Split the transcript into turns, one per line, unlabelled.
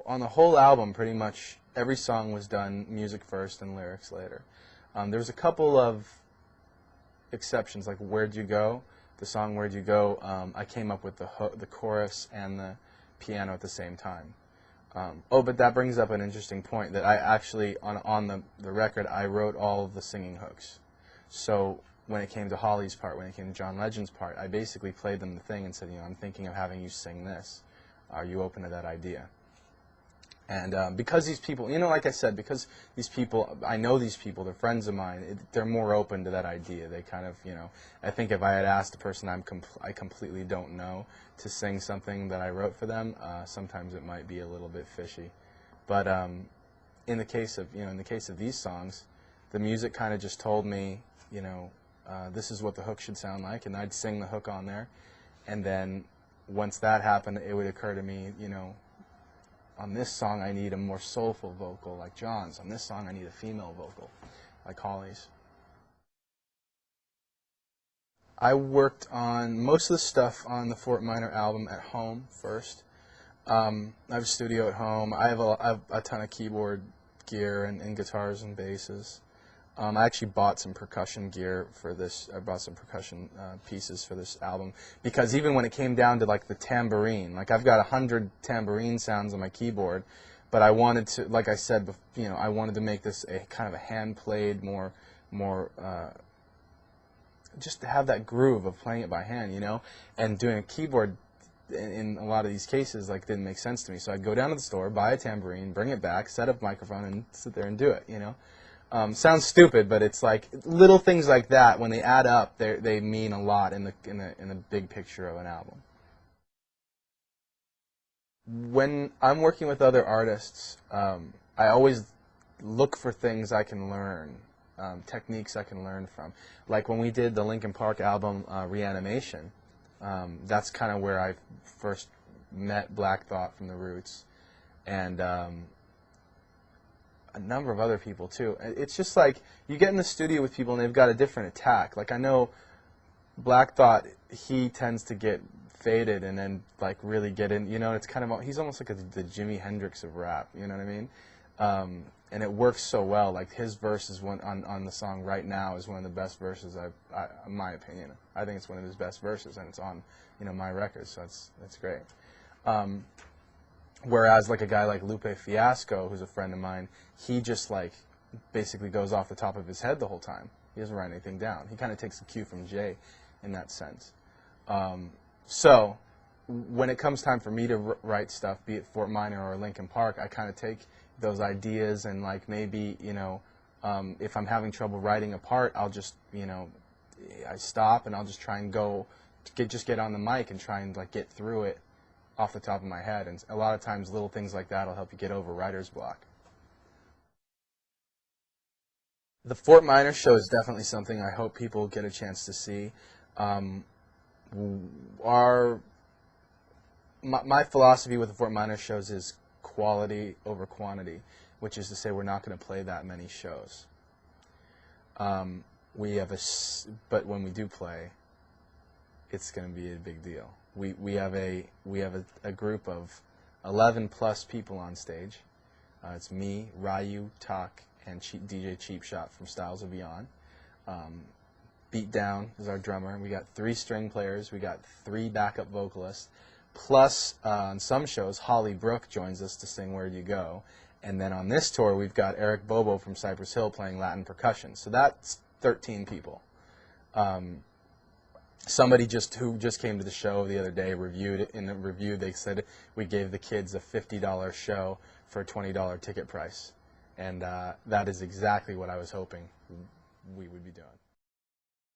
On the whole album, pretty much every song was done music first and lyrics later. There was a couple of exceptions, like "Where'd You Go," the song "Where'd You Go." I came up with the chorus and the piano at the same time. Oh, but that brings up an interesting point that I actually, on the record, I wrote all of the singing hooks. So when it came to Holly's part, when it came to John Legend's part, I basically played them the thing and said, I'm thinking of having you sing this. Are you open to that idea? And because these people, like I said, because these people, I know these people, they're friends of mine, they're more open to that idea. They kind of, I think if I had asked a person I completely don't know to sing something that I wrote for them, sometimes it might be a little bit fishy. But in the case of these songs, the music kind of just told me, this is what the hook should sound like, and I'd sing the hook on there. And then once that happened, it would occur to me, on this song I need a more soulful vocal like John's. On this song I need a female vocal like Holly's. I worked on most of the stuff on the Fort Minor album at home first. I have a studio at home. I have a ton of keyboard gear and guitars and basses. I actually bought some percussion gear for this. I bought some percussion pieces for this album because even when it came down to like the tambourine, like I've got 100 tambourine sounds on my keyboard, but I wanted to, like I said, I wanted to make this a kind of a hand-played, more just to have that groove of playing it by hand, and doing a keyboard in a lot of these cases like didn't make sense to me. So I'd go down to the store, buy a tambourine, bring it back, set up a microphone, and sit there and do it, Sounds stupid, but it's like little things like that. When they add up, they mean a lot in the big picture of an album. When I'm working with other artists, I always look for things I can learn, techniques I can learn from. Like when we did the Linkin Park album Reanimation, that's kind of where I first met Black Thought from the Roots, and a number of other people too. It's just like you get in the studio with people and they've got a different attack. Like I know Black Thought, he tends to get faded and then like really get in. It's kind of he's almost like the Jimi Hendrix of rap. You know what I mean? And it works so well. Like his verse is one on the song Right Now is one of the best verses in my opinion. I think it's one of his best verses, and it's on my record, so that's great. Whereas like a guy like Lupe Fiasco, who's a friend of mine, he just like basically goes off the top of his head the whole time. He doesn't write anything down. He kind of takes a cue from Jay in that sense. So when it comes time for me to write stuff, be it Fort Minor or Linkin Park, I kind of take those ideas and like maybe, if I'm having trouble writing a part, I'll just, I stop and I'll just try and just get on the mic and try and like get through it off the top of my head, and a lot of times little things like that will help you get over writer's block. The Fort Minor show is definitely something I hope people get a chance to see. Our my philosophy with the Fort Minor shows is quality over quantity, which is to say we're not going to play that many shows. But when we do play, it's going to be a big deal. We have a group of 11 plus people on stage. It's me, Ryu, Tak, and DJ Cheap Shot from Styles of Beyond. Beat Down is our drummer. We got 3 string players. We got 3 backup vocalists. Plus, on some shows, Holly Brooke joins us to sing Where'd You Go. And then on this tour, we've got Eric Bobo from Cypress Hill playing Latin percussion. So that's 13 people. Somebody who just came to the show the other day reviewed it. In the review, they said we gave the kids a $50 show for a $20 ticket price. And that is exactly what I was hoping we would be doing.